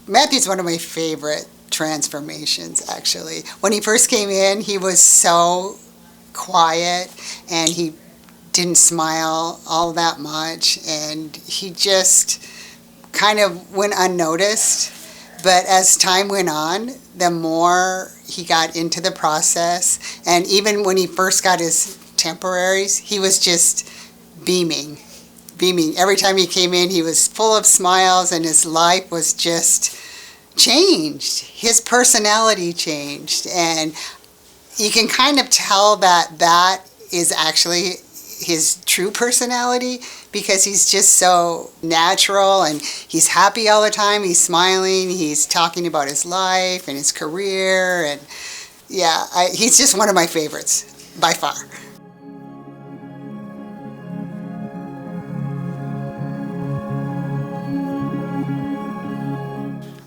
Matthew's one of my favorite transformations, actually. When he first came in, he was so quiet and he didn't smile all that much, and he just kind of went unnoticed. But as time went on, the more he got into the process, and even when he first got his temporaries, he was just beaming. Beaming. Every time he came in, he was full of smiles, and his life was just changed. His personality changed, and you can kind of tell that that is actually his true personality, because he's just so natural and he's happy all the time. He's smiling. He's talking about his life and his career, and yeah, he's just one of my favorites by far.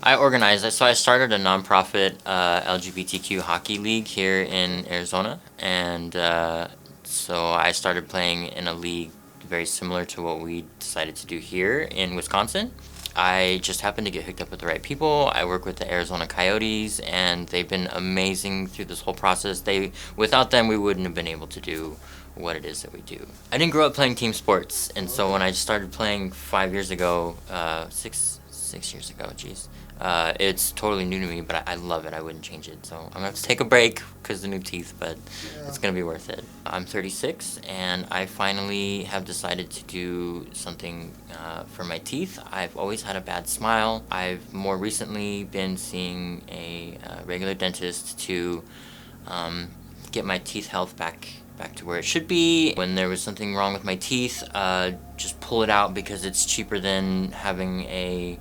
I organized it. So I started a nonprofit LGBTQ hockey league here in Arizona, and so I started playing in a league very similar to what we decided to do here in Wisconsin. I just happened to get hooked up with the right people. I work with the Arizona Coyotes, and they've been amazing through this whole process. Without them, we wouldn't have been able to do what it is that we do. I didn't grow up playing team sports, and so when I started playing 5 years ago, 6 years ago, geez. It's totally new to me, but I love it. I wouldn't change it. So I'm going to have to take a break because of the new teeth, but it's going to be worth it. I'm 36, and I finally have decided to do something for my teeth. I've always had a bad smile. I've more recently been seeing a regular dentist to get my teeth health back to where it should be. When there was something wrong with my teeth, just pull it out because it's cheaper than having a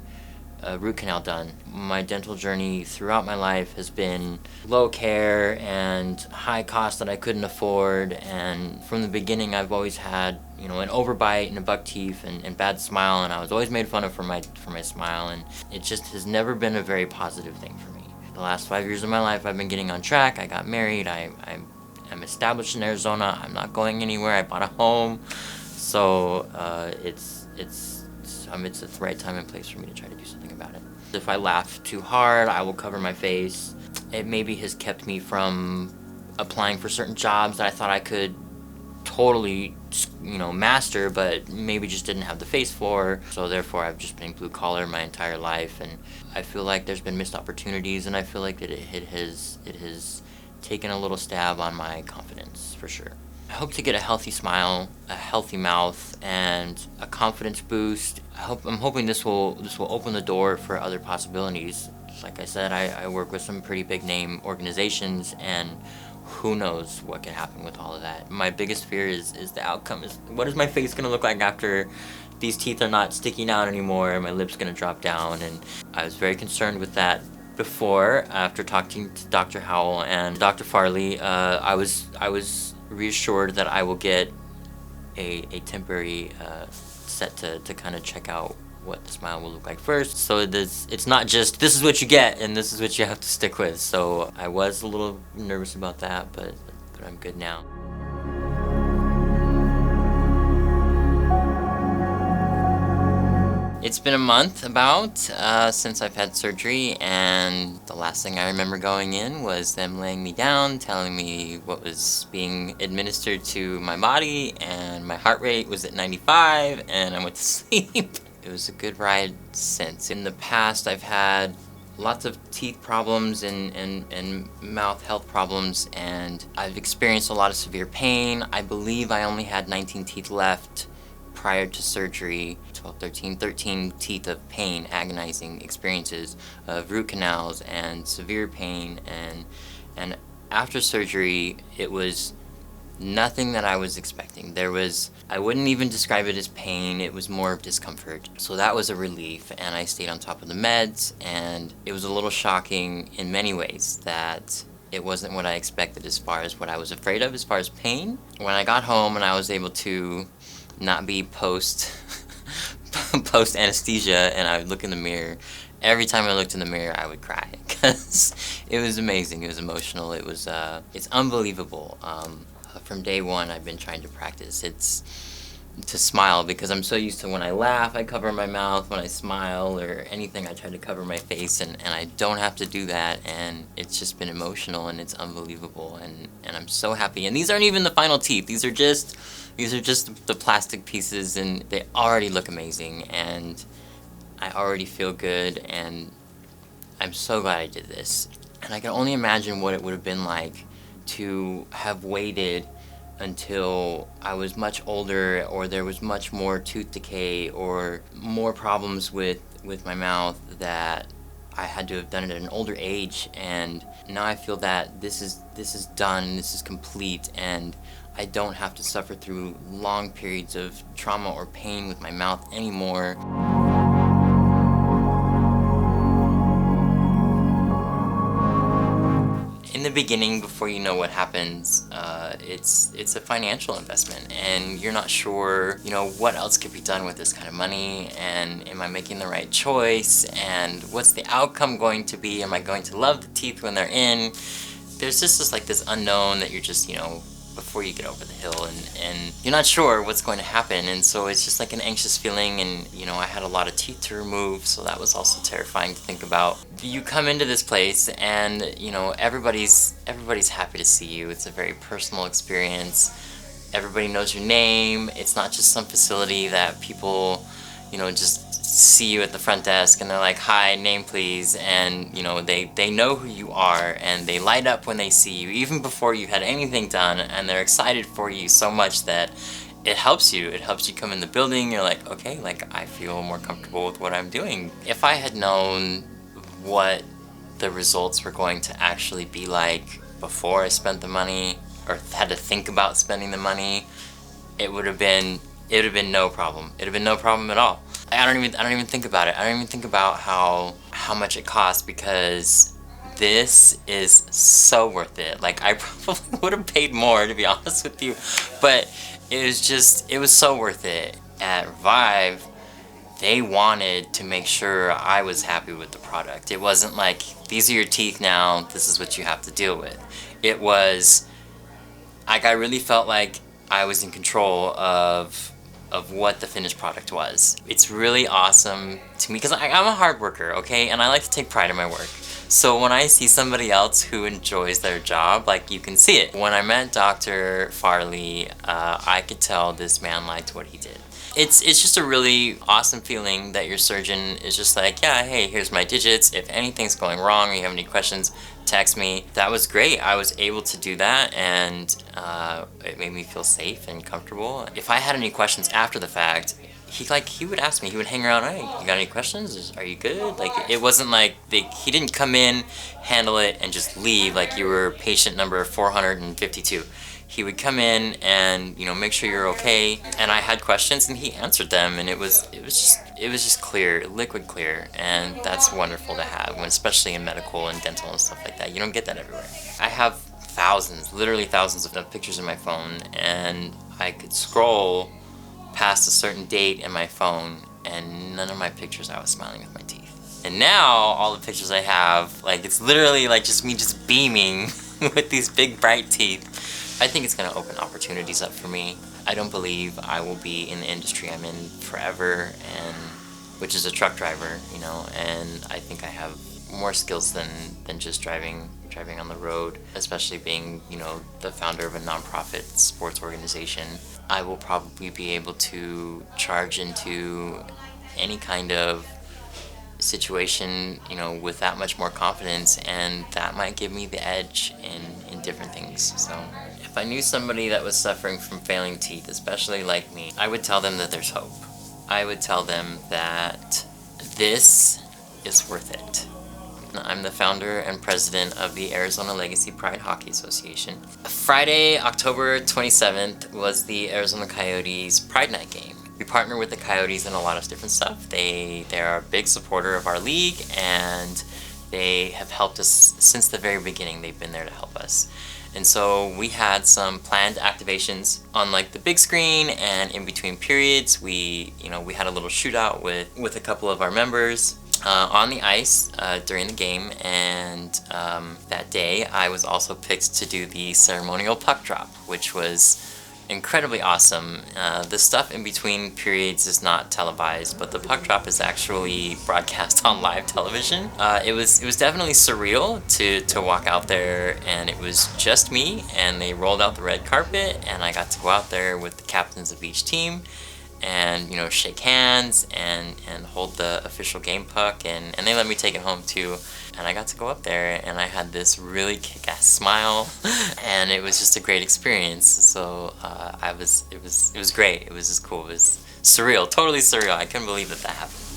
root canal done. My dental journey throughout my life has been low care and high cost that I couldn't afford, and from the beginning I've always had, an overbite and a buck teeth and bad smile, and I was always made fun of for my smile, and it just has never been a very positive thing for me. The last 5 years of my life I've been getting on track. I got married, I'm established in Arizona, I'm not going anywhere, I bought a home, so it's the right time and place for me to try to do something about it. If I laugh too hard, I will cover my face. It maybe has kept me from applying for certain jobs that I thought I could totally, master, but maybe just didn't have the face for. So therefore, I've just been blue collar my entire life, and I feel like there's been missed opportunities, and I feel like that it has taken a little stab on my confidence for sure. I hope to get a healthy smile, a healthy mouth, and a confidence boost. I'm hoping this will open the door for other possibilities. Like I said, I work with some pretty big name organizations, and who knows what can happen with all of that. My biggest fear is the outcome. Is what is my face going to look like after these teeth are not sticking out anymore and my lips going to drop down? And I was very concerned with that before, after talking to Dr. Howell and Dr. Farley. I was reassured that I will get a temporary set to kind of check out what the smile will look like first. So it's not just this is what you get and this is what you have to stick with. So I was a little nervous about that, but I'm good now. It's been a month about since I've had surgery, and the last thing I remember going in was them laying me down, telling me what was being administered to my body, and my heart rate was at 95, and I went to sleep. It was a good ride since. In the past, I've had lots of teeth problems and mouth health problems, and I've experienced a lot of severe pain. I believe I only had 19 teeth left prior to surgery. 13 teeth of pain, agonizing experiences of root canals and severe pain, and after surgery it was nothing that I was expecting. I wouldn't even describe it as pain, it was more of discomfort. So that was a relief, and I stayed on top of the meds, and it was a little shocking in many ways that it wasn't what I expected as far as what I was afraid of as far as pain. When I got home and I was able to not be post anesthesia, and I would look in the mirror, every time I looked in the mirror I would cry because it was amazing, it was emotional, it's unbelievable. From day one I've been trying to practice. to smile, because I'm so used to when I laugh, I cover my mouth. When I smile or anything, I try to cover my face, and I don't have to do that, and it's just been emotional, and it's unbelievable, and I'm so happy. And these aren't even the final teeth. These are just the plastic pieces, and they already look amazing, and I already feel good, and I'm so glad I did this. And I can only imagine what it would have been like to have waited until I was much older, or there was much more tooth decay or more problems with my mouth, that I had to have done it at an older age. And now I feel that this is done, this is complete, and I don't have to suffer through long periods of trauma or pain with my mouth anymore. In the beginning, before you know what happens, it's a financial investment, and you're not sure, what else could be done with this kind of money, and am I making the right choice, and what's the outcome going to be? Am I going to love the teeth when they're in? There's just this unknown that you're just, before you get over the hill, and you're not sure what's going to happen, and so it's just like an anxious feeling. And I had a lot of teeth to remove, so that was also terrifying to think about. You come into this place, and everybody's happy to see you. It's a very personal experience. Everybody knows your name. It's not just some facility that people just see you at the front desk and they're like, "Hi, name please," and they know who you are, and they light up when they see you even before you had anything done, and they're excited for you so much that it helps you come in the building. You're like, okay, I feel more comfortable with what I'm doing. If I had known what the results were going to actually be like before I spent the money, or had to think about spending the money, it would have been no problem. It would have been no problem at all. I don't even think about it. I don't even think about how much it costs, because this is so worth it. I probably would have paid more, to be honest with you, but it was so worth it. At Revive, they wanted to make sure I was happy with the product. It wasn't like, these are your teeth now, this is what you have to deal with. It was I really felt like I was in control of what the finished product was. It's really awesome to me, because I'm a hard worker, okay? And I like to take pride in my work. So when I see somebody else who enjoys their job, you can see it. When I met Dr. Farley, I could tell this man liked what he did. It's just a really awesome feeling that your surgeon is just like, yeah, hey, here's my digits. If anything's going wrong or you have any questions, text me. That was great. I was able to do that, and it made me feel safe and comfortable. If I had any questions after the fact, he would ask me. He would hang around. Hey, you got any questions? Are you good? It wasn't like he didn't come in, handle it, and just leave like you were patient number 452. He would come in and make sure you're okay. And I had questions, and he answered them, and it was just clear, liquid clear, and that's wonderful to have, especially in medical and dental and stuff like that. You don't get that everywhere. I have thousands, literally thousands of pictures in my phone, and I could scroll past a certain date in my phone, and none of my pictures I was smiling with my teeth. And now all the pictures I have, it's literally just me just beaming with these big bright teeth. I think it's going to open opportunities up for me. I don't believe I will be in the industry I'm in forever, and which is a truck driver, and I think I have more skills than just driving on the road, especially being, the founder of a nonprofit sports organization. I will probably be able to charge into any kind of situation, with that much more confidence, and that might give me the edge in different things. So if I knew somebody that was suffering from failing teeth, especially like me, I would tell them that there's hope. I would tell them that this is worth it. I'm the founder and president of the Arizona Legacy Pride Hockey Association. Friday, October 27th was the Arizona Coyotes Pride Night game. We partner with the Coyotes in a lot of different stuff. They're a big supporter of our league, and they have helped us since the very beginning. They've been there to help us. And so we had some planned activations on the big screen, and in between periods we had a little shootout with a couple of our members on the ice during the game. And that day I was also picked to do the ceremonial puck drop, which was incredibly awesome. The stuff in between periods is not televised, but the puck drop is actually broadcast on live television. It was definitely surreal to walk out there, and it was just me, and they rolled out the red carpet, and I got to go out there with the captains of each team, and shake hands and hold the official game puck, and they let me take it home too. And I got to go up there, and I had this really kick-ass smile, and it was just a great experience. So it was great. It was just cool. It was surreal, totally surreal. I couldn't believe that happened.